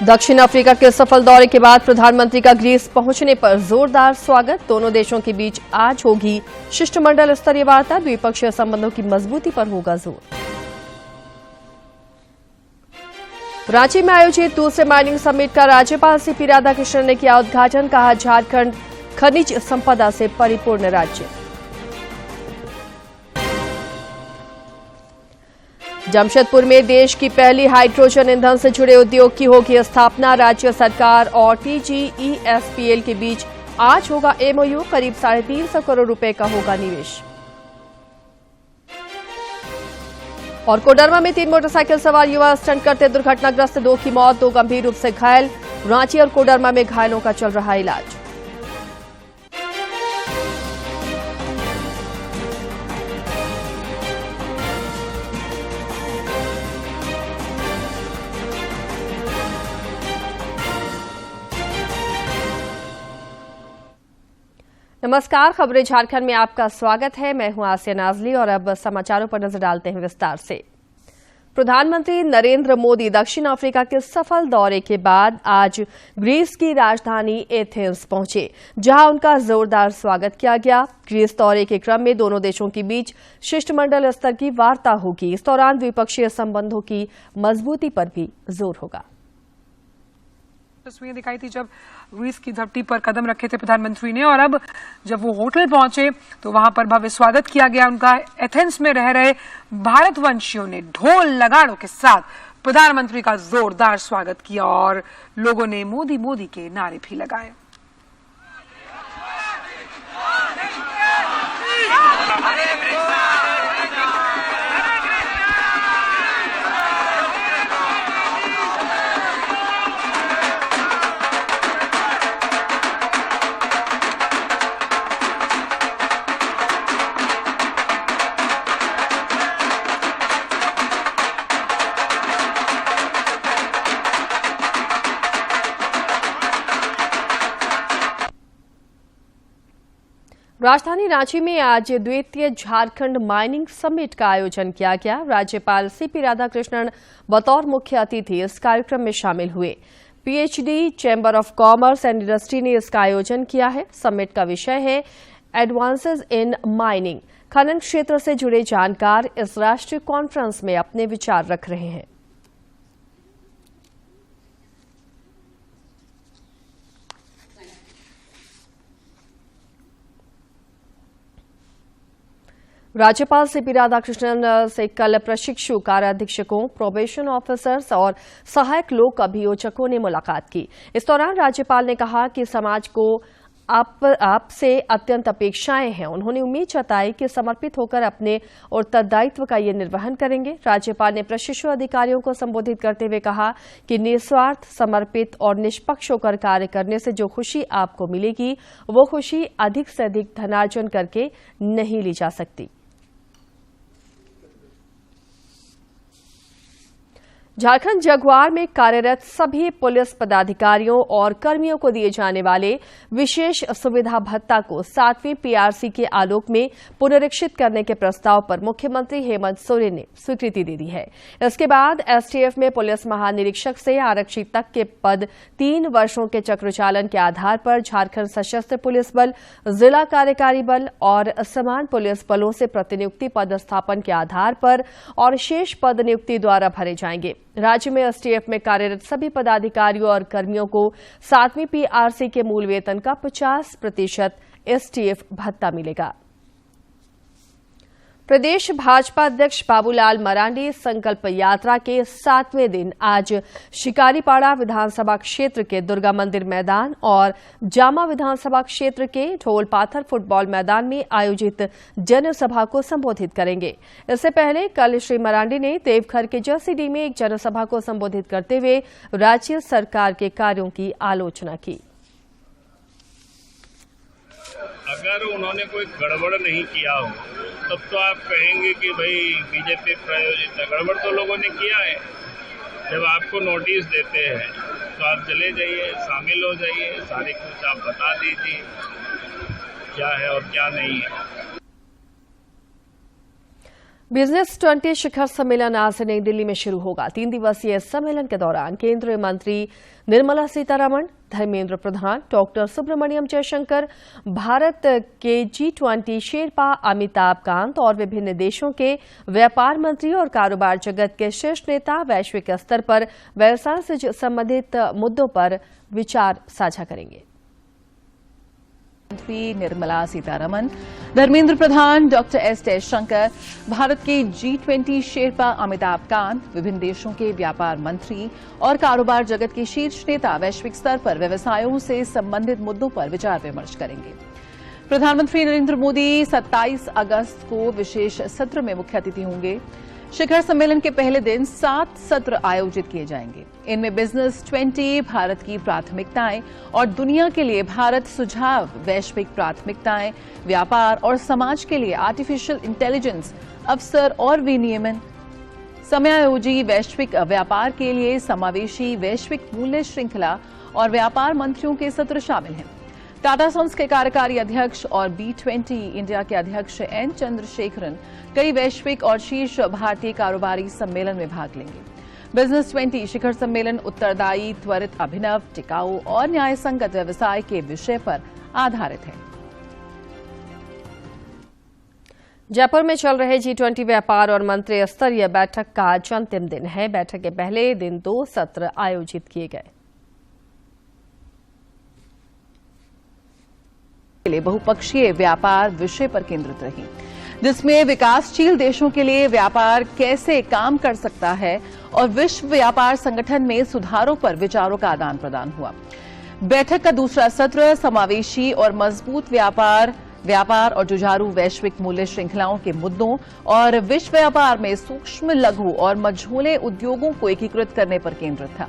दक्षिण अफ्रीका के सफल दौरे के बाद प्रधानमंत्री का ग्रीस पहुंचने पर जोरदार स्वागत। दोनों देशों के बीच आज होगी शिष्टमंडल स्तरीय वार्ता। द्विपक्षीय संबंधों की मजबूती पर होगा जोर। रांची में आयोजित दूसरे माइनिंग समिट का राज्यपाल सीपी राधाकृष्णन ने किया उद्घाटन। कहा, झारखंड खनिज संपदा से परिपूर्ण राज्य। जमशेदपुर में देश की पहली हाइड्रोजन ईंधन से जुड़े उद्योग की होगी स्थापना। राज्य सरकार और टीजीईएसपीएल के बीच आज होगा एमओयू। करीब 350 करोड़ रुपए का होगा निवेश। और कोडरमा में 3 मोटरसाइकिल सवार युवा स्टंट करते दुर्घटनाग्रस्त, 2 की मौत, 2 गंभीर रूप से घायल। रांची और कोडरमा में घायलों का चल रहा इलाज। नमस्कार, खबरें झारखंड में आपका स्वागत है। मैं हूं आसिया नाजली और अब समाचारों पर नजर डालते हैं विस्तार से। प्रधानमंत्री नरेंद्र मोदी दक्षिण अफ्रीका के सफल दौरे के बाद आज ग्रीस की राजधानी एथेंस पहुंचे, जहां उनका जोरदार स्वागत किया गया। ग्रीस दौरे के क्रम में दोनों देशों के बीच शिष्टमंडल स्तर की वार्ता होगी। इस दौरान द्विपक्षीय संबंधों की मजबूती पर भी जोर होगा। तस्वीरें दिखाई थी जब ग्रीस की धरती पर कदम रखे थे प्रधानमंत्री ने, और अब जब वो होटल पहुंचे तो वहां पर भव्य स्वागत किया गया उनका। एथेंस में रह रहे भारतवंशियों ने ढोल नगाड़ों के साथ प्रधानमंत्री का जोरदार स्वागत किया और लोगों ने मोदी मोदी के नारे भी लगाए। राजधानी रांची में आज द्वितीय झारखंड माइनिंग समिट का आयोजन किया गया। राज्यपाल सीपी राधाकृष्णन बतौर मुख्य अतिथि इस कार्यक्रम में शामिल हुए। PhD chamber of commerce and industry ने इसका आयोजन किया है। समिट का विषय है एडवांसेस इन माइनिंग। खनन क्षेत्र से जुड़े जानकार इस राष्ट्रीय कॉन्फ्रेंस में अपने विचार रख रहे हैं। राज्यपाल सीपी राधाकृष्णन से कल प्रशिक्षु कार्याधीक्षकों, प्रोबेशन ऑफिसर्स और सहायक लोक अभियोजकों ने मुलाकात की। इस दौरान राज्यपाल ने कहा कि समाज को आपसे अत्यंत अपेक्षाएं हैं। उन्होंने उम्मीद जताई कि समर्पित होकर अपने उत्तरदायित्व का ये निर्वहन करेंगे। राज्यपाल ने प्रशिक्षु अधिकारियों को संबोधित करते हुए कहा कि निस्वार्थ, समर्पित और निष्पक्ष होकर कार्य करने से जो खुशी आपको मिलेगी, वो खुशी अधिक से अधिक धनार्जन करके नहीं ली जा सकती। झारखंड जगुआर में कार्यरत सभी पुलिस पदाधिकारियों और कर्मियों को दिए जाने वाले विशेष सुविधा भत्ता को 7वीं पीआरसी के आलोक में पुनरीक्षित करने के प्रस्ताव पर मुख्यमंत्री हेमंत सोरेन ने स्वीकृति दे दी है। इसके बाद एसटीएफ में पुलिस महानिरीक्षक से आरक्षी तक के पद 3 वर्षों के चक्रचालन के आधार पर झारखंड सशस्त्र पुलिस बल, जिला कार्यकारी बल और समान पुलिस बलों से प्रतिनियुक्ति पदस्थापन के आधार पर और शेष पद नियुक्ति द्वारा भरे जाएंगे। राज्य में एसटीएफ में कार्यरत सभी पदाधिकारियों और कर्मियों को 7वीं पीआरसी के मूल वेतन का 50% एसटीएफ भत्ता मिलेगा। प्रदेश भाजपा अध्यक्ष बाबूलाल मरांडी संकल्प यात्रा के 7वें दिन आज शिकारीपाड़ा विधानसभा क्षेत्र के दुर्गा मंदिर मैदान और जामा विधानसभा क्षेत्र के ढोलपाथर फुटबॉल मैदान में आयोजित जनसभा को संबोधित करेंगे। इससे पहले कल श्री मरांडी ने देवघर के जसीडीह में एक जनसभा को संबोधित करते हुए राज्य सरकार के कार्यों की आलोचना की। अगर उन्होंने कोई गड़बड़ नहीं किया हो तब तो आप कहेंगे कि भाई बीजेपी प्रायोजित है। गड़बड़ तो लोगों ने किया है। जब आपको नोटिस देते हैं तो आप चले जाइए, शामिल हो जाइए, सारी कुछ आप बता दीजिए क्या है और क्या नहीं है। बिजनेस 20 शिखर सम्मेलन आज से नई दिल्ली में शुरू होगा। 3 दिवसीय इस सम्मेलन के दौरान केंद्रीय मंत्री निर्मला सीतारमण, धर्मेंद्र प्रधान, डॉक्टर सुब्रमण्यम जयशंकर, भारत के G20 शेरपा अमिताभ कांत और विभिन्न देशों के व्यापार मंत्री और कारोबार जगत के शीर्ष नेता वैश्विक स्तर पर व्यवसाय से संबंधित मुद्दों पर विचार साझा करेंगे। मंत्री निर्मला सीतारमण, धर्मेंद्र प्रधान, डॉक्टर एस जयशंकर, भारत के G20 शेरपा अमिताभ कांत, विभिन्न देशों के व्यापार मंत्री और कारोबार जगत के शीर्ष नेता वैश्विक स्तर पर व्यवसायों से संबंधित मुद्दों पर विचार विमर्श करेंगे। प्रधानमंत्री नरेंद्र मोदी 27 अगस्त को विशेष सत्र में मुख्य अतिथि होंगे। शिखर सम्मेलन के पहले दिन 7 सत्र आयोजित किए जाएंगे। इनमें बिजनेस 20, भारत की प्राथमिकताएं और दुनिया के लिए भारत सुझाव, वैश्विक प्राथमिकताएं, व्यापार और समाज के लिए आर्टिफिशियल इंटेलिजेंस, अवसर और विनियमन, समयायोजी वैश्विक व्यापार के लिए समावेशी वैश्विक मूल्य श्रृंखला और व्यापार मंत्रियों के सत्र शामिल हैं। टाटा सन्स के कार्यकारी अध्यक्ष और B20 इंडिया के अध्यक्ष एन चंद्रशेखरन कई वैश्विक और शीर्ष भारतीय कारोबारी सम्मेलन में भाग लेंगे। बिजनेस 20 शिखर सम्मेलन उत्तरदायी, त्वरित, अभिनव, टिकाऊ और न्यायसंगत व्यवसाय के विषय पर आधारित है। जयपुर में चल रहे G20 व्यापार और मंत्री स्तरीय बैठक का आज अंतिम दिन है। बैठक के पहले दिन 2 सत्र आयोजित किए गए। बहुपक्षीय व्यापार विषय पर केंद्रित रही, जिसमें विकासशील देशों के लिए व्यापार कैसे काम कर सकता है और विश्व व्यापार संगठन में सुधारों पर विचारों का आदान प्रदान हुआ। बैठक का दूसरा सत्र समावेशी और मजबूत व्यापार और जुझारू वैश्विक मूल्य श्रृंखलाओं के मुद्दों और विश्व व्यापार में सूक्ष्म, लघु और मझोले उद्योगों को एकीकृत करने पर केंद्रित था।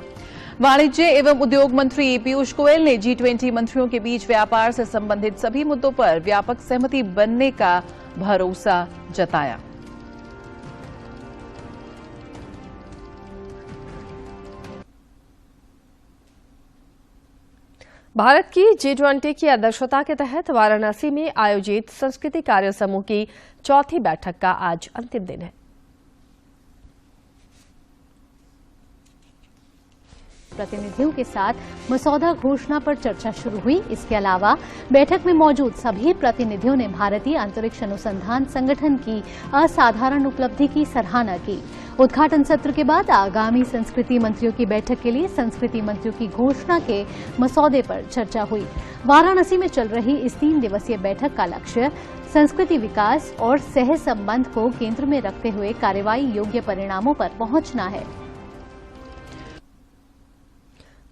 वाणिज्य एवं उद्योग मंत्री पीयूष गोयल ने G20 मंत्रियों के बीच व्यापार से संबंधित सभी मुद्दों पर व्यापक सहमति बनने का भरोसा जताया। भारत की G20 की अध्यक्षता के तहत वाराणसी में आयोजित संस्कृति कार्य समूह की चौथी बैठक का आज अंतिम दिन है। प्रतिनिधियों के साथ मसौदा घोषणा पर चर्चा शुरू हुई। इसके अलावा बैठक में मौजूद सभी प्रतिनिधियों ने भारतीय अंतरिक्ष अनुसंधान संगठन की असाधारण उपलब्धि की सराहना की। उद्घाटन सत्र के बाद आगामी संस्कृति मंत्रियों की बैठक के लिए संस्कृति मंत्रियों की घोषणा के मसौदे पर चर्चा हुई। वाराणसी में चल रही इस 3 दिवसीय बैठक का लक्ष्य संस्कृति विकास और सह संबंध को केंद्र में रखते हुए कार्रवाई योग्य परिणामों पर पहुंचना है।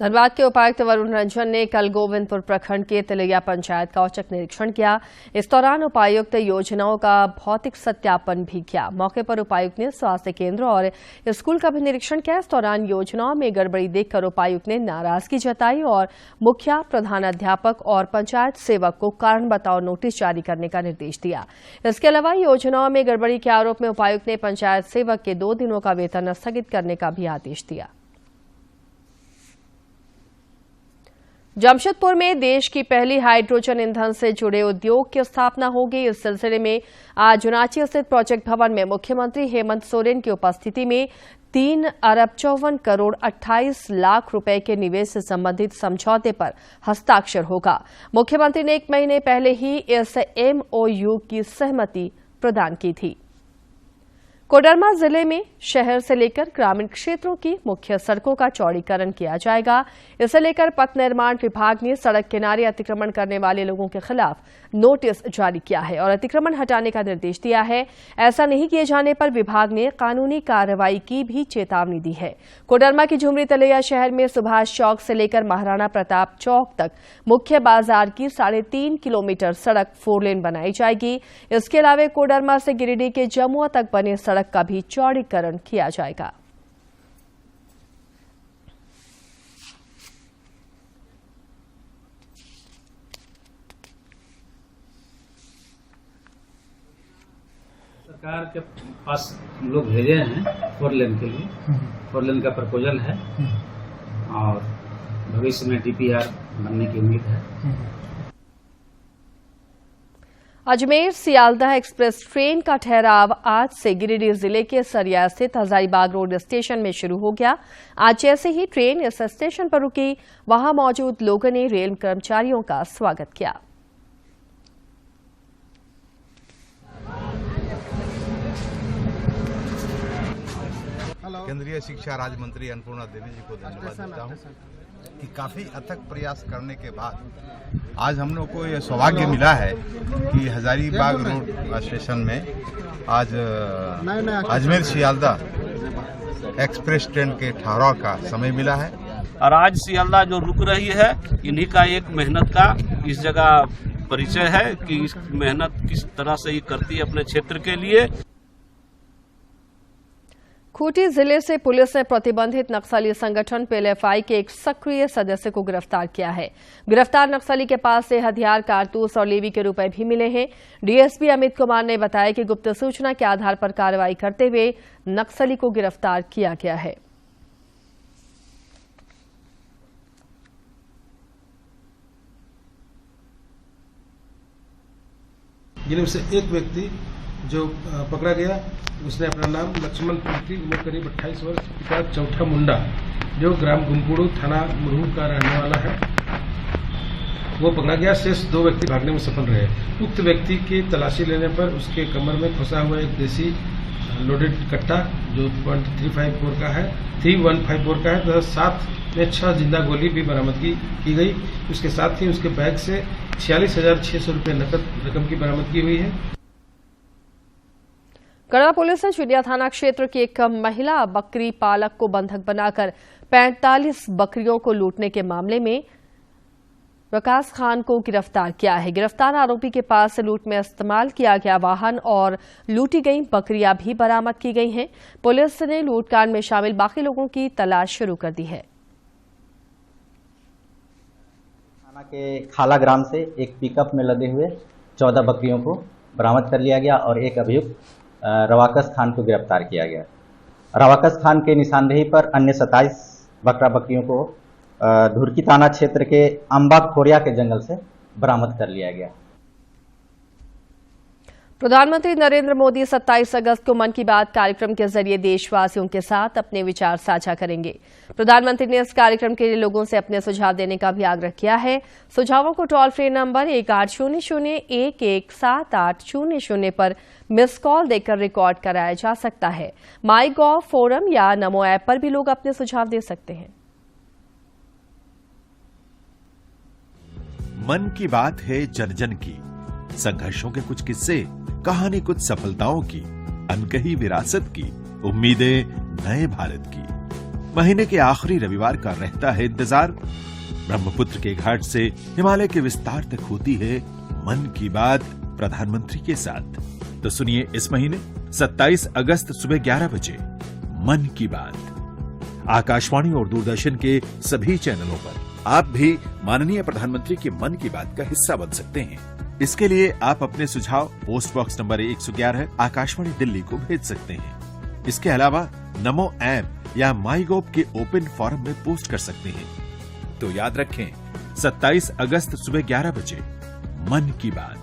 धनबाद के उपायुक्त वरुण रंजन ने कल गोविंदपुर प्रखंड के तिलैया पंचायत का औचक निरीक्षण किया। इस दौरान उपायुक्त योजनाओं का भौतिक सत्यापन भी किया। मौके पर उपायुक्त ने स्वास्थ्य केंद्र और स्कूल का भी निरीक्षण किया। इस दौरान योजनाओं में गड़बड़ी देखकर उपायुक्त ने नाराजगी जताई और मुखिया, प्रधानाध्यापक और पंचायत सेवक को कारण बताओ नोटिस जारी करने का निर्देश दिया। इसके अलावा योजनाओं में गड़बड़ी के आरोप में उपायुक्त ने पंचायत सेवक के 2 दिनों का वेतन स्थगित करने का भी आदेश दिया। जमशेदपुर में देश की पहली हाइड्रोजन ईंधन से जुड़े उद्योग की स्थापना होगी। इस सिलसिले में आज रांची स्थित प्रोजेक्ट भवन में मुख्यमंत्री हेमंत सोरेन की उपस्थिति में 3 अरब 54 करोड़ 28 लाख रुपए के निवेश से संबंधित समझौते पर हस्ताक्षर होगा। मुख्यमंत्री ने 1 महीने पहले ही इस MOU की सहमति प्रदान की थी। कोडरमा जिले में शहर से लेकर ग्रामीण क्षेत्रों की मुख्य सड़कों का चौड़ीकरण किया जाएगा। इसे लेकर पथ निर्माण विभाग ने सड़क किनारे अतिक्रमण करने वाले लोगों के खिलाफ नोटिस जारी किया है और अतिक्रमण हटाने का निर्देश दिया है। ऐसा नहीं किए जाने पर विभाग ने कानूनी कार्रवाई की भी चेतावनी दी है। कोडरमा की झुमरी तलैया शहर में सुभाष चौक से लेकर महाराणा प्रताप चौक तक मुख्य बाजार की 3.5 किलोमीटर सड़क 4 लेन बनाई जाएगी। इसके अलावा कोडरमा से गिरिडीह के जमुआ तक बने सड़क का भी चौड़ीकरण किया जाएगा। सरकार के पास लोग भेजे हैं 4 लेन के लिए। 4 लेन का प्रपोजल है और भविष्य में DPR बनने की उम्मीद है। अजमेर सियालदह एक्सप्रेस ट्रेन का ठहराव आज से गिरिडीह जिले के सरिया स्थित हजारीबाग रोड स्टेशन में शुरू हो गया। आज जैसे ही ट्रेन इस स्टेशन पर रुकी, वहां मौजूद लोगों ने रेल कर्मचारियों का स्वागत किया। केंद्रीय शिक्षा राज्य मंत्री अन्नपूर्णा देवी जी को धन्यवाद देता हूँ कि काफी अथक प्रयास करने के बाद आज हम लोग को ये सौभाग्य मिला है कि हजारीबाग रोड स्टेशन में आज अजमेर सियालदह एक्सप्रेस ट्रेन के ठहराव का समय मिला है। और आज सियालदह जो रुक रही है, इन्हीं का एक मेहनत का इस जगह परिचय है कि इस मेहनत किस तरह से ये करती है अपने क्षेत्र के लिए। खूंटी जिले से पुलिस ने प्रतिबंधित नक्सली संगठन पीएलएफआई के एक सक्रिय सदस्य को गिरफ्तार किया है। गिरफ्तार नक्सली के पास से हथियार, कारतूस और लेवी के रुपए भी मिले हैं। डीएसपी अमित कुमार ने बताया कि गुप्त सूचना के आधार पर कार्रवाई करते हुए नक्सली को गिरफ्तार किया गया है। जिनमें से एक व्यक्ति जो पकड़ा गया, उसने अपना नाम लक्ष्मण पुत्री, उम्र करीब 28 वर्ष, पिता चौथा मुंडा, जो ग्राम गुमपुड़ू, थाना मुरहू का रहने वाला है, वो पकड़ा गया। शेष 2 व्यक्ति भागने में सफल रहे। उक्त व्यक्ति की तलाशी लेने पर उसके कमर में फंसा हुआ एक देसी लोडेड कट्टा जो 354 का है, 3154 का है, तथा साथ में 6 जिंदा गोली भी बरामद की गई। उसके साथ ही उसके बैग से 46,600 रुपये नकद रकम की बरामदगी हुई है। गढ़वा पुलिस ने चुनिया थाना क्षेत्र की एक महिला बकरी पालक को बंधक बनाकर 45 बकरियों को लूटने के मामले में प्रकाश खान को गिरफ्तार किया है। गिरफ्तार आरोपी के पास से लूट में इस्तेमाल किया गया वाहन और लूटी गई बकरियां भी बरामद की गई हैं। पुलिस ने लूटकांड में शामिल बाकी लोगों की तलाश शुरू कर दी है। थाना के खाला ग्राम से एक पिकअप में लदे हुए 14 बकरियों को बरामद कर लिया गया और एक अभियुक्त रवाकस खान को गिरफ्तार किया गया। रवाकस खान के निशानदेही पर अन्य 27 बकरियों को धुरकी थाना क्षेत्र के अम्बा खोरिया के जंगल से बरामद कर लिया गया। प्रधानमंत्री नरेंद्र मोदी 27 अगस्त को मन की बात कार्यक्रम के जरिए देशवासियों के साथ अपने विचार साझा करेंगे। प्रधानमंत्री ने इस कार्यक्रम के लिए लोगों से अपने सुझाव देने का भी आग्रह किया है। सुझावों को टोल फ्री नंबर 1800-117800 पर मिस कॉल देकर रिकॉर्ड कराया जा सकता है। माई गॉव फोरम या नमो ऐप पर भी लोग अपने सुझाव दे सकते हैं। मन की बात है जन जन की, संघर्षों के कुछ किस्से, कहानी कुछ सफलताओं की, अनकही विरासत की, उम्मीदें नए भारत की। महीने के आखिरी रविवार का रहता है इंतजार। ब्रह्मपुत्र के घाट से हिमालय के विस्तार तक होती है मन की बात प्रधानमंत्री के साथ। तो सुनिए इस महीने 27 अगस्त सुबह 11 बजे मन की बात। आकाशवाणी और दूरदर्शन के सभी चैनलों पर आप भी माननीय प्रधानमंत्री के मन की बात का हिस्सा बन सकते हैं। इसके लिए आप अपने सुझाव post box number 111 Akashvani Delhi को भेज सकते हैं। इसके अलावा नमो ऐप या माई गॉव के ओपन फोरम में पोस्ट कर सकते हैं। तो याद रखें 27 अगस्त सुबह 11 बजे मन की बात।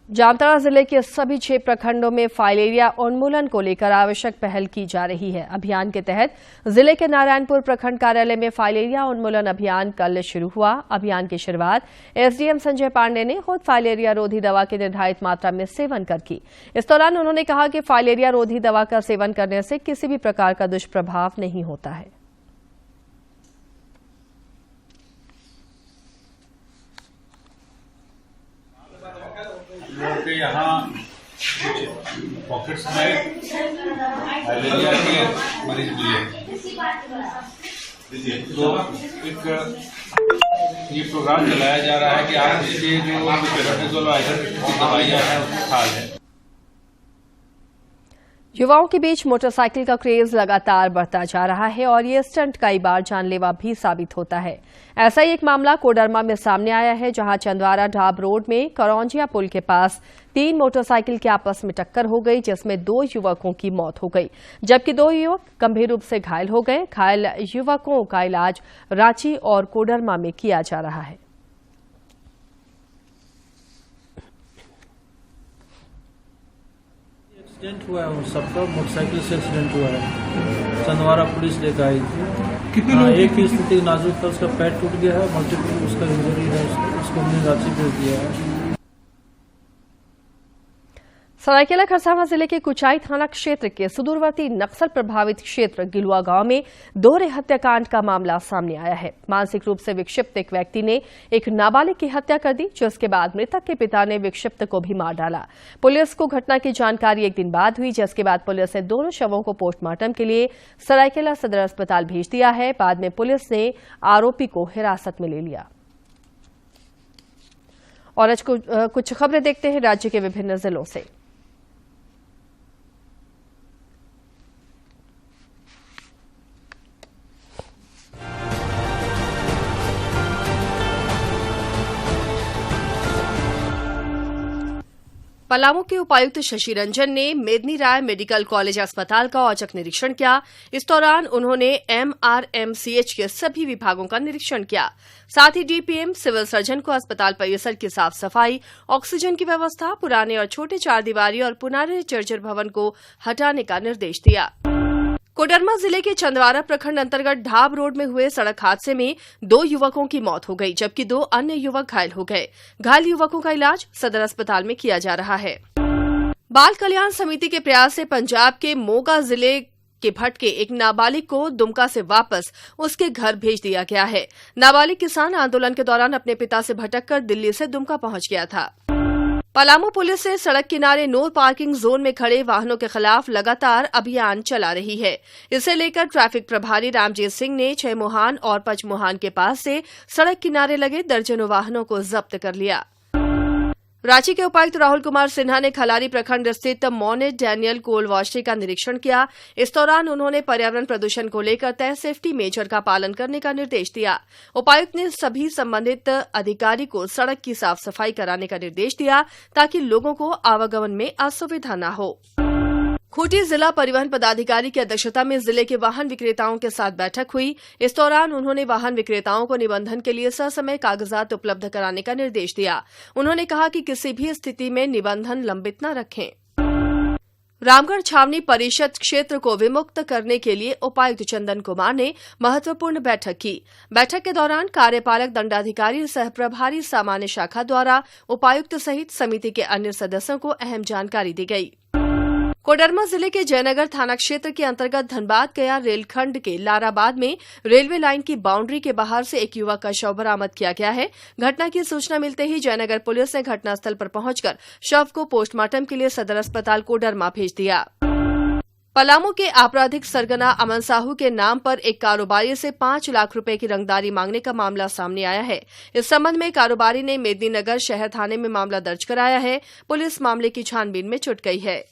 जामताड़ा जिले के सभी 6 प्रखंडों में फाइलेरिया उन्मूलन को लेकर आवश्यक पहल की जा रही है। अभियान के तहत जिले के नारायणपुर प्रखंड कार्यालय में फाइलेरिया उन्मूलन अभियान कल शुरू हुआ। अभियान की शुरुआत एसडीएम संजय पांडे ने खुद फाइलेरिया रोधी दवा की निर्धारित मात्रा में सेवन कर की। इस दौरान उन्होंने कहा कि फाइलेरिया रोधी दवा का सेवन करने से किसी भी प्रकार का दुष्प्रभाव नहीं होता है। के यहाँ पॉकेट्स में फाइलेरिया के मरीज मिले, तो एक ये प्रोग्राम चलाया जा रहा है कि आज ये जो पेराट्रिजोल दवाइयाँ हैं उसका हाल है। युवाओं के बीच मोटरसाइकिल का क्रेज लगातार बढ़ता जा रहा है और ये स्टंट कई बार जानलेवा भी साबित होता है। ऐसा ही एक मामला कोडरमा में सामने आया है, जहां चंदवारा ढाब रोड में करौंजिया पुल के पास 3 मोटरसाइकिल की आपस में टक्कर हो गई, जिसमें 2 युवकों की मौत हो गई, जबकि 2 युवक गंभीर रूप से घायल हो गए। घायल युवकों का इलाज रांची और कोडरमा में किया जा रहा है। एक्सीडेंट हुआ है, सबका मोटरसाइकिल से एक्सीडेंट हुआ है। चंदवारा पुलिस लेकर आई थी। कितने लोग एक ही स्थिति नाजुक था, उसका पैर टूट गया है, मल्टीपल उसका इंजरी है, उसको हमने रांची भेज दिया है। सरायकेला खरसावां जिले के कुचाई थाना क्षेत्र के सुदूरवर्ती नक्सल प्रभावित क्षेत्र गिलुआ गांव में दोहरे हत्याकांड का मामला सामने आया है। मानसिक रूप से विक्षिप्त एक व्यक्ति ने एक नाबालिग की हत्या कर दी, जिसके बाद मृतक के पिता ने विक्षिप्त को भी मार डाला। पुलिस को घटना की जानकारी एक दिन बाद हुई, जिसके बाद पुलिस ने दोनों शवों को पोस्टमार्टम के लिए सरायकेला सदर अस्पताल भेज दिया है। बाद में पुलिस ने आरोपी को हिरासत में ले लिया। और आज कुछ खबरें देखते हैं राज्य के विभिन्न जिलों से। पलामू के उपायुक्त शशि रंजन ने मेदनी राय मेडिकल कॉलेज अस्पताल का औचक निरीक्षण किया। इस दौरान उन्होंने MRMCH के सभी विभागों का निरीक्षण किया। साथ ही DPM, सिविल सर्जन को अस्पताल परिसर की साफ सफाई, ऑक्सीजन की व्यवस्था, पुराने और छोटे चारदीवारी और पुराने जर्जर भवन को हटाने का निर्देश दिया। कोडरमा जिले के चंदवारा प्रखंड अंतर्गत ढाब रोड में हुए सड़क हादसे में 2 युवकों की मौत हो गई, जबकि 2 अन्य युवक घायल हो गए। घायल युवकों का इलाज सदर अस्पताल में किया जा रहा है। बाल कल्याण समिति के प्रयास से पंजाब के मोगा जिले के भटके एक नाबालिग को दुमका से वापस उसके घर भेज दिया गया है। नाबालिग किसान आंदोलन के दौरान अपने पिता से भटककर दिल्ली से दुमका पहुंच गया था। पलामू पुलिस से सड़क किनारे नो पार्किंग जोन में खड़े वाहनों के खिलाफ लगातार अभियान चला रही है। इसे लेकर ट्रैफिक प्रभारी रामजीत सिंह ने छैमोहान और पचमोहान के पास से सड़क किनारे लगे दर्जनों वाहनों को जब्त कर लिया। रांची के उपायुक्त राहुल कुमार सिन्हा ने खलारी प्रखंड स्थित मोनेट डैनियल कोल वॉशरी का निरीक्षण किया। इस दौरान उन्होंने पर्यावरण प्रदूषण को लेकर तय सेफ्टी मेजर का पालन करने का निर्देश दिया। उपायुक्त ने सभी संबंधित अधिकारी को सड़क की साफ सफाई कराने का निर्देश दिया, ताकि लोगों को आवागमन में असुविधा न हो। खूंटी जिला परिवहन पदाधिकारी की अध्यक्षता में जिले के वाहन विक्रेताओं के साथ बैठक हुई। इस दौरान उन्होंने वाहन विक्रेताओं को निबंधन के लिए ससमय कागजात उपलब्ध कराने का निर्देश दिया। उन्होंने कहा कि किसी भी स्थिति में निबंधन लंबित न रखें। रामगढ़ छावनी परिषद क्षेत्र को विमुक्त करने के लिए उपायुक्त चंदन कुमार ने महत्वपूर्ण बैठक की। बैठक के दौरान कार्यपालक दंडाधिकारी सह प्रभारी सामान्य शाखा द्वारा उपायुक्त सहित समिति के अन्य सदस्यों को अहम जानकारी दी गई। कोडरमा जिले के जयनगर थाना क्षेत्र के अंतर्गत धनबाद गया रेलखंड के लाराबाद में रेलवे लाइन की बाउंड्री के बाहर से एक युवक का शव बरामद किया गया है। घटना की सूचना मिलते ही जयनगर पुलिस ने घटनास्थल पर पहुंचकर शव को पोस्टमार्टम के लिए सदर अस्पताल कोडरमा भेज दिया। पलामू के आपराधिक सरगना अमन साहू के नाम पर एक कारोबारी से 5 लाख रुपए की रंगदारी मांगने का मामला सामने आया है। इस संबंध में कारोबारी ने मेदिनीनगर शहर थाने में मामला दर्ज कराया है। पुलिस मामले की छानबीन में जुट गई है।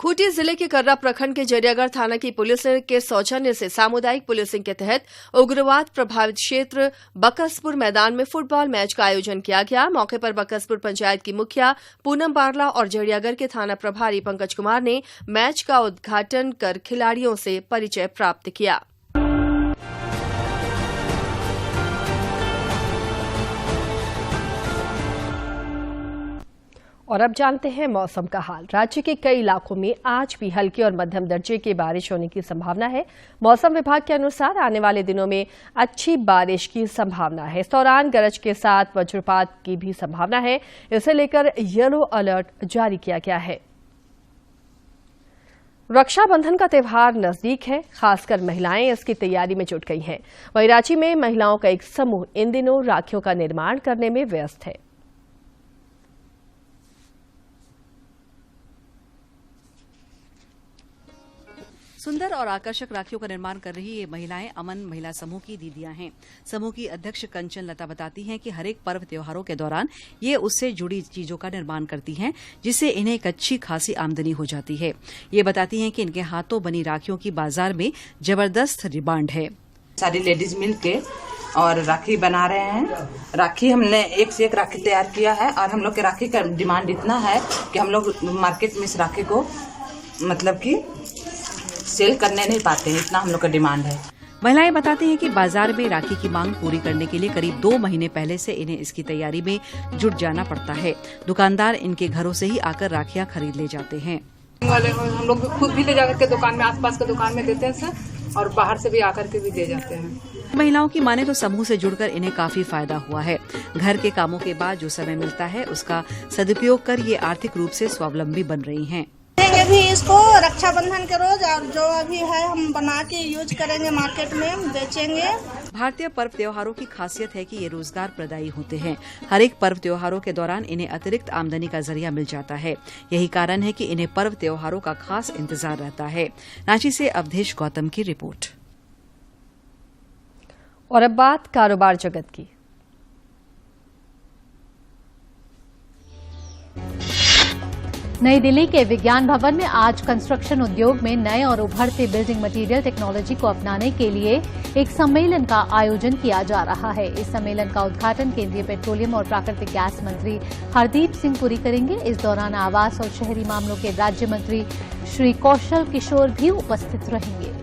खूंटी जिले के कर्रा प्रखंड के जरियागढ़ थाना की पुलिस के सौजन्य से सामुदायिक पुलिसिंग के तहत उग्रवाद प्रभावित क्षेत्र बकसपुर मैदान में फुटबॉल मैच का आयोजन किया गया। मौके पर बकसपुर पंचायत की मुखिया पूनम बारला और जरियागढ़ के थाना प्रभारी पंकज कुमार ने मैच का उद्घाटन कर खिलाड़ियों से परिचय प्राप्त किया। और अब जानते हैं मौसम का हाल। राज्य के कई इलाकों में आज भी हल्की और मध्यम दर्जे की बारिश होने की संभावना है। मौसम विभाग के अनुसार आने वाले दिनों में अच्छी बारिश की संभावना है। इस दौरान गरज के साथ वज्रपात की भी संभावना है। इसे लेकर येलो अलर्ट जारी किया गया है। रक्षाबंधन का त्यौहार नजदीक है, खासकर महिलाएं इसकी तैयारी में जुट गई हैं। वहीं रांची में महिलाओं का एक समूह इन दिनों राखियों का निर्माण करने में व्यस्त है। सुंदर और आकर्षक राखियों का निर्माण कर रही ये महिलाएं अमन महिला समूह की दीदियां हैं। समूह की अध्यक्ष कंचन लता बताती हैं कि हर एक पर्व त्योहारों के दौरान ये उससे जुड़ी चीजों का निर्माण करती हैं, जिससे इन्हें एक अच्छी खासी आमदनी हो जाती है। ये बताती हैं कि इनके हाथों बनी राखियों की बाजार में जबरदस्त डिमांड है। सारी लेडीज मिल के और राखी बना रहे हैं। राखी हमने एक से एक राखी तैयार किया है और हम लोग के राखी का डिमांड इतना है कि हम लोग मार्केट में इस राखी को मतलब कि सेल करने नहीं पाते हैं, इतना हम लोग का डिमांड है। महिलाएं बताती हैं कि बाजार में राखी की मांग पूरी करने के लिए करीब 2 महीने पहले से इन्हें इसकी तैयारी में जुट जाना पड़ता है। दुकानदार इनके घरों से ही आकर राखियां खरीद ले जाते हैं। वाले हम लोग खुद भी ले जाकर के दुकान में, आसपास के दुकान में देते हैं सर, और बाहर से भी आकर के भी दे जाते हैं। महिलाओं की माने तो समूह से जुड़कर इन्हें काफी फायदा हुआ है। घर के कामों के बाद जो समय मिलता है उसका सदुपयोग कर ये आर्थिक रूप से स्वावलंबी बन रही हैं। भी इसको रक्षाबंधन के रोज, और जो अभी है हम बना के यूज करेंगे, मार्केट में बेचेंगे। भारतीय पर्व त्योहारों की खासियत है कि ये रोजगार प्रदायी होते हैं। हर एक पर्व त्योहारों के दौरान इन्हें अतिरिक्त आमदनी का जरिया मिल जाता है। यही कारण है कि इन्हें पर्व त्योहारों का खास इंतजार रहता है। रांची से अवधेश गौतम की रिपोर्ट। और अब बात कारोबार जगत की। नई दिल्ली के विज्ञान भवन में आज कंस्ट्रक्शन उद्योग में नए और उभरते बिल्डिंग मटेरियल टेक्नोलॉजी को अपनाने के लिए एक सम्मेलन का आयोजन किया जा रहा है। इस सम्मेलन का उद्घाटन केंद्रीय पेट्रोलियम और प्राकृतिक गैस मंत्री हरदीप सिंह पुरी करेंगे। इस दौरान आवास और शहरी मामलों के राज्य मंत्री श्री कौशल किशोर भी उपस्थित रहेंगे।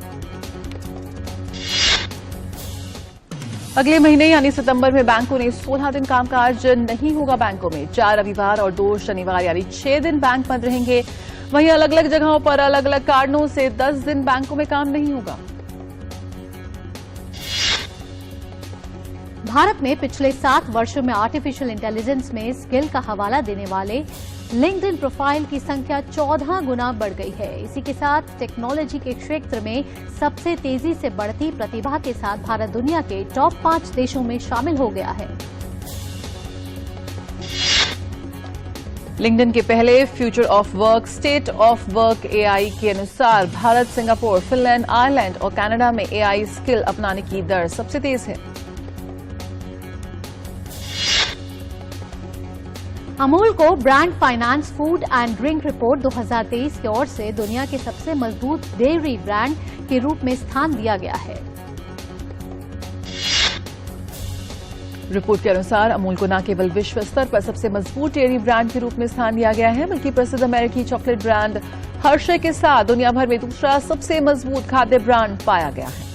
अगले महीने यानी सितंबर में बैंकों ने 16 दिन कामकाज नहीं होगा। बैंकों में 4 रविवार और 2 शनिवार यानी 6 दिन बैंक बंद रहेंगे। वहीं अलग अलग जगहों पर अलग अलग कारणों से 10 दिन बैंकों में काम नहीं होगा। भारत में पिछले 7 वर्षों में आर्टिफिशियल इंटेलिजेंस में स्किल का हवाला देने वाले लिंक्डइन प्रोफाइल की संख्या 14 गुना बढ़ गई है। इसी के साथ टेक्नोलॉजी के क्षेत्र में सबसे तेजी से बढ़ती प्रतिभा के साथ भारत दुनिया के टॉप 5 देशों में शामिल हो गया है। लिंक्डइन के पहले future of work state of work AI के अनुसार भारत, सिंगापुर, फिनलैंड, आयरलैंड और कनाडा में एआई स्किल अपनाने की दर सबसे तेज है। अमूल को brand finance food and drink report 2023 की ओर से दुनिया के सबसे मजबूत डेयरी ब्रांड के रूप में स्थान दिया गया है। रिपोर्ट के अनुसार अमूल को न केवल विश्व स्तर पर सबसे मजबूत डेयरी ब्रांड के रूप में स्थान दिया गया है, बल्कि प्रसिद्ध अमेरिकी चॉकलेट ब्रांड हर्शे के साथ दुनिया भर में दूसरा सबसे मजबूत खाद्य ब्रांड पाया गया है।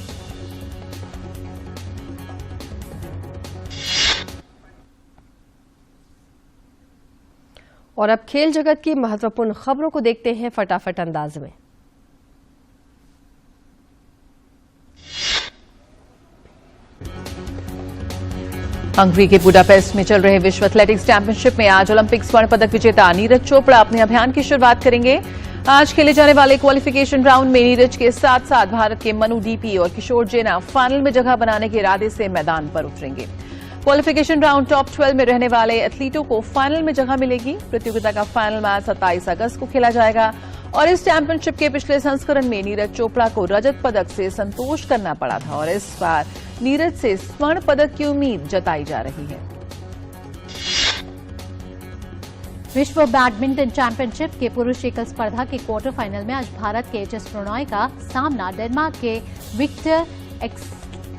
और अब खेल जगत की महत्वपूर्ण खबरों को देखते हैं फटाफट अंदाज में। हंगरी के बुडापेस्ट में चल रहे विश्व एथलेटिक्स चैंपियनशिप में आज ओलंपिक स्वर्ण पदक विजेता नीरज चोपड़ा अपने अभियान की शुरुआत करेंगे। आज खेले जाने वाले क्वालिफिकेशन राउंड में नीरज के साथ साथ भारत के मनु डीपी और किशोर जेना फाइनल में जगह बनाने के इरादे से मैदान पर उतरेंगे। क्वालिफिकेशन राउंड टॉप 12 में रहने वाले एथलीटों को फाइनल में जगह मिलेगी। प्रतियोगिता का फाइनल मैच 27 अगस्त को खेला जाएगा और इस चैंपियनशिप के पिछले संस्करण में नीरज चोपड़ा को रजत पदक से संतोष करना पड़ा था और इस बार नीरज से स्वर्ण पदक की उम्मीद जताई जा रही है। विश्व बैडमिंटन चैंपियनशिप के पुरुष एकल स्पर्धा के क्वार्टर फाइनल में आज भारत के एच.एस. प्रणॉय का सामना डेनमार्क के विक्टर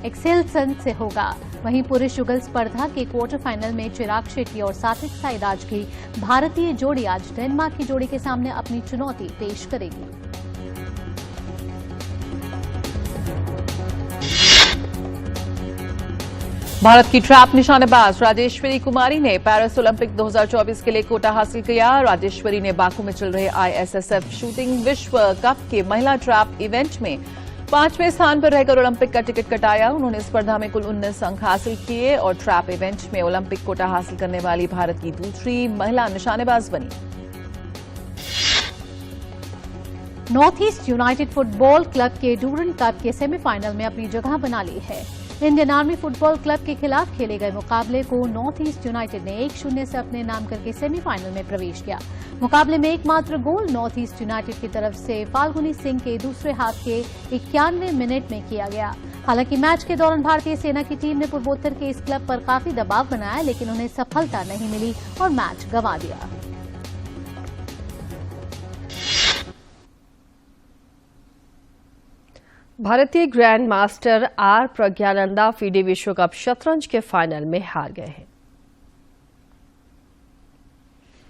एक्सेलसन से होगा। वहीं पुरुष युगल स्पर्धा के क्वार्टर फाइनल में चिराग शेट्टी और सात्विक साईराज की भारतीय जोड़ी आज डेनमार्क की जोड़ी के सामने अपनी चुनौती पेश करेगी। भारत की ट्रैप निशानेबाज राजेश्वरी कुमारी ने पेरिस ओलंपिक 2024 के लिए कोटा हासिल किया। राजेश्वरी ने बाकू में चल रहे ISSF शूटिंग विश्व कप के महिला ट्रैप इवेंट में 5वें स्थान पर रहकर ओलंपिक का टिकट कटाया। उन्होंने स्पर्धा में कुल 19 अंक हासिल किए और ट्रैप इवेंट में ओलंपिक कोटा हासिल करने वाली भारत की दूसरी महिला निशानेबाज बनी। North east United football club के डूरन कप के सेमीफाइनल में अपनी जगह बना ली है। इंडियन आर्मी फुटबॉल क्लब के खिलाफ खेले गए मुकाबले को नॉर्थ ईस्ट यूनाइटेड ने 1-0 से अपने नाम करके सेमीफाइनल में प्रवेश किया। मुकाबले में एकमात्र गोल नॉर्थ ईस्ट यूनाइटेड की तरफ से फाल्गुनी सिंह के दूसरे हाफ के 91 मिनट में किया गया। हालांकि मैच के दौरान भारतीय सेना की टीम ने पूर्वोत्तर के इस क्लब पर काफी दबाव बनाया, लेकिन उन्हें सफलता नहीं मिली और मैच गंवा दिया। भारतीय grand master R Praggnanandhaa FIDE विश्व कप शतरंज के फाइनल में हार गए हैं।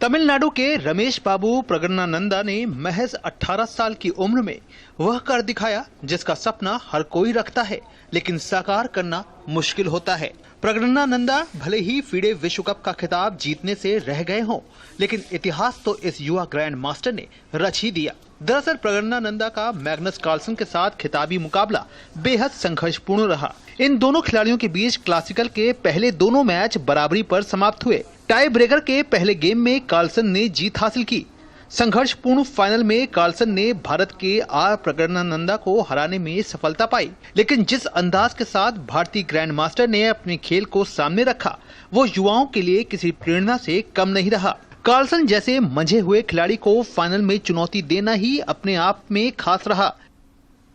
तमिलनाडु के रमेश बाबू प्रज्ञानंदा ने महज 18 साल की उम्र में वह कर दिखाया जिसका सपना हर कोई रखता है, लेकिन साकार करना मुश्किल होता है। प्रगन्नानंदा भले ही फीडे विश्व कप का खिताब जीतने से रह गए हों, लेकिन इतिहास तो इस युवा ग्रैंड मास्टर ने रच ही दिया। दरअसल प्रगन्नानंदा का मैग्नस कार्लसन के साथ खिताबी मुकाबला बेहद संघर्षपूर्ण रहा। इन दोनों खिलाड़ियों के बीच क्लासिकल के पहले दोनों मैच बराबरी पर समाप्त हुए। टाई ब्रेकर के पहले गेम में कार्लसन ने जीत हासिल की। संघर्षपूर्ण फाइनल में कार्लसन ने भारत के आर प्रगन्नानंदा को हराने में सफलता पाई, लेकिन जिस अंदाज के साथ भारतीय ग्रैंड मास्टर ने अपने खेल को सामने रखा, वो युवाओं के लिए किसी प्रेरणा से कम नहीं रहा। कार्लसन जैसे मंझे हुए खिलाड़ी को फाइनल में चुनौती देना ही अपने आप में खास रहा।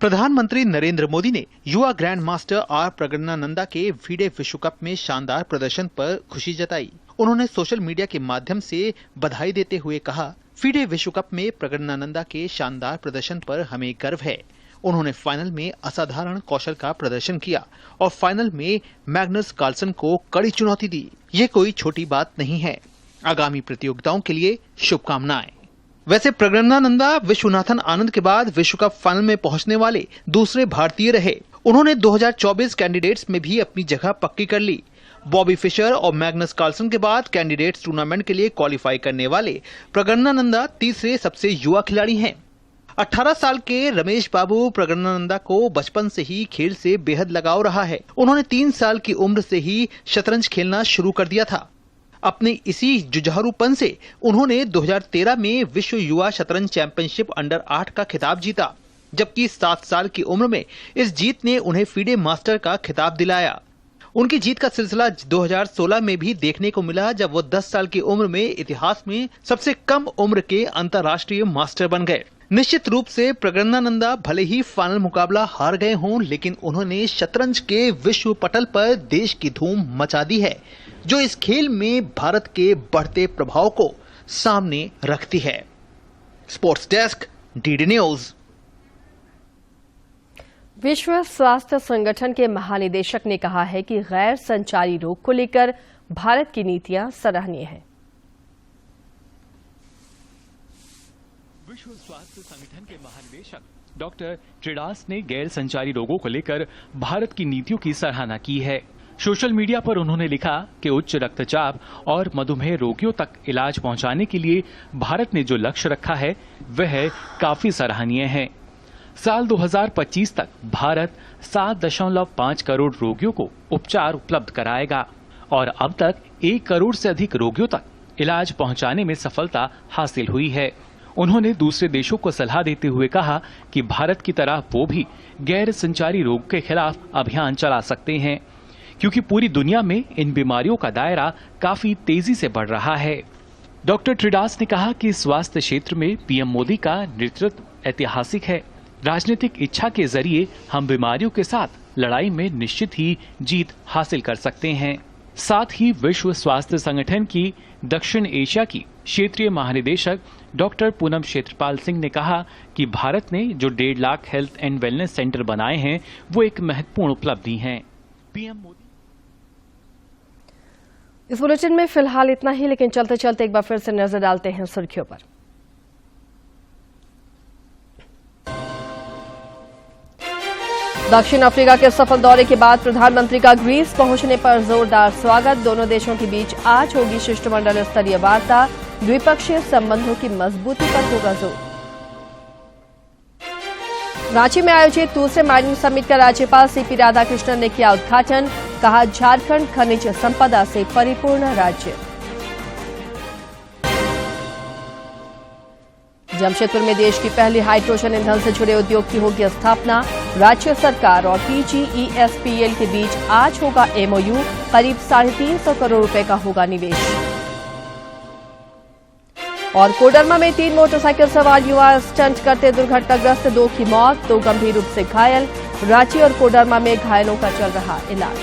प्रधानमंत्री नरेंद्र मोदी ने युवा ग्रैंड मास्टर आर प्रगन्नानंदा के फीडे विश्व कप में शानदार प्रदर्शन पर खुशी जताई। उन्होंने सोशल मीडिया के माध्यम से बधाई देते हुए कहा, फीडे विश्व कप में प्रगन्नानंदा के शानदार प्रदर्शन पर हमें गर्व है। उन्होंने फाइनल में असाधारण कौशल का प्रदर्शन किया और फाइनल में मैग्नस कार्लसन को कड़ी चुनौती दी। ये कोई छोटी बात नहीं है। आगामी प्रतियोगिताओं के लिए शुभकामनाएं। वैसे प्रगन्नानंदा विश्वनाथन आनंद के बाद विश्व कप फाइनल में पहुंचने वाले दूसरे भारतीय रहे। उन्होंने 2024 कैंडिडेट्स में भी अपनी जगह पक्की कर ली। बॉबी फिशर और मैग्नस कार्लसन के बाद कैंडिडेट्स टूर्नामेंट के लिए क्वालिफाई करने वाले प्रगन्नानंदा तीसरे सबसे युवा खिलाड़ी हैं। 18 साल के रमेश बाबू प्रगन्नानंदा को बचपन से ही खेल से बेहद लगाव रहा है। उन्होंने 3 साल की उम्र से ही शतरंज खेलना शुरू कर दिया था। अपने इसी जुझारूपन से उन्होंने 2013 में विश्व युवा शतरंज चैंपियनशिप अंडर 8 का खिताब जीता, जबकि 7 साल की उम्र में इस जीत ने उन्हें फीडे मास्टर का खिताब दिलाया। उनकी जीत का सिलसिला 2016 में भी देखने को मिला, जब वो 10 साल की उम्र में इतिहास में सबसे कम उम्र के अंतर्राष्ट्रीय मास्टर बन गए। निश्चित रूप से प्रगन्नानंदा भले ही फाइनल मुकाबला हार गए हों, लेकिन उन्होंने शतरंज के विश्व पटल पर देश की धूम मचा दी है, जो इस खेल में भारत के बढ़ते प्रभाव को सामने रखती है। Sports desk, DD news. विश्व स्वास्थ्य संगठन के महानिदेशक ने कहा है कि गैर संचारी रोग को लेकर भारत की नीतियां सराहनीय हैं। विश्व स्वास्थ्य संगठन के महानिदेशक डॉक्टर ट्रेडास ने गैर संचारी रोगों को लेकर भारत की नीतियों की सराहना की है। सोशल मीडिया पर उन्होंने लिखा कि उच्च रक्तचाप और मधुमेह रोगियों तक इलाज पहुंचाने के लिए भारत ने जो लक्ष्य रखा है वह काफी सराहनीय है। साल 2025 तक भारत 7.5 करोड़ रोगियों को उपचार उपलब्ध कराएगा और अब तक 1 करोड़ से अधिक रोगियों तक इलाज पहुंचाने में सफलता हासिल हुई है। उन्होंने दूसरे देशों को सलाह देते हुए कहा कि भारत की तरह वो भी गैर संचारी रोग के खिलाफ अभियान चला सकते हैं, क्योंकि पूरी दुनिया में इन बीमारियों का दायरा काफी तेजी से बढ़ रहा है। डॉक्टर ट्रेडास ने कहा कि स्वास्थ्य क्षेत्र में पीएम मोदी का नेतृत्व ऐतिहासिक है। राजनीतिक इच्छा के जरिए हम बीमारियों के साथ लड़ाई में निश्चित ही जीत हासिल कर सकते हैं। साथ ही विश्व स्वास्थ्य संगठन की दक्षिण एशिया की क्षेत्रीय महानिदेशक डॉक्टर पूनम क्षेत्रपाल सिंह ने कहा कि भारत ने जो 1.5 lakh health and wellness centre बनाए हैं वो एक महत्वपूर्ण उपलब्धि है। पीएम मोदी। इस बुलेटिन में फिलहाल इतना ही, लेकिन चलते चलते एक बार फिर से नजर डालते हैं सुर्खियों पर। दक्षिण अफ्रीका के सफल दौरे के बाद प्रधानमंत्री का ग्रीस पहुंचने पर जोरदार स्वागत। दोनों देशों के बीच आज होगी शिष्टमंडल स्तरीय वार्ता। द्विपक्षीय संबंधों की मजबूती पर होगा जोर। रांची में आयोजित दूसरे माइनिंग समिट का राज्यपाल सीपी राधाकृष्णन ने किया उद्घाटन। कहा, झारखंड खनिज संपदा से परिपूर्ण राज्य। जमशेदपुर में देश की पहली हाइड्रोजन ईंधन से जुड़े उद्योग की होगी स्थापना। राज्य सरकार और टीजीईएसपीएल के बीच आज होगा एमओयू। करीब 350 करोड़ रुपए का होगा निवेश। और कोडरमा में 3 मोटरसाइकिल सवार युवा स्टंट करते दुर्घटनाग्रस्त, 2 की मौत, 2 गंभीर रूप से घायल। रांची और कोडरमा में घायलों का चल रहा इलाज।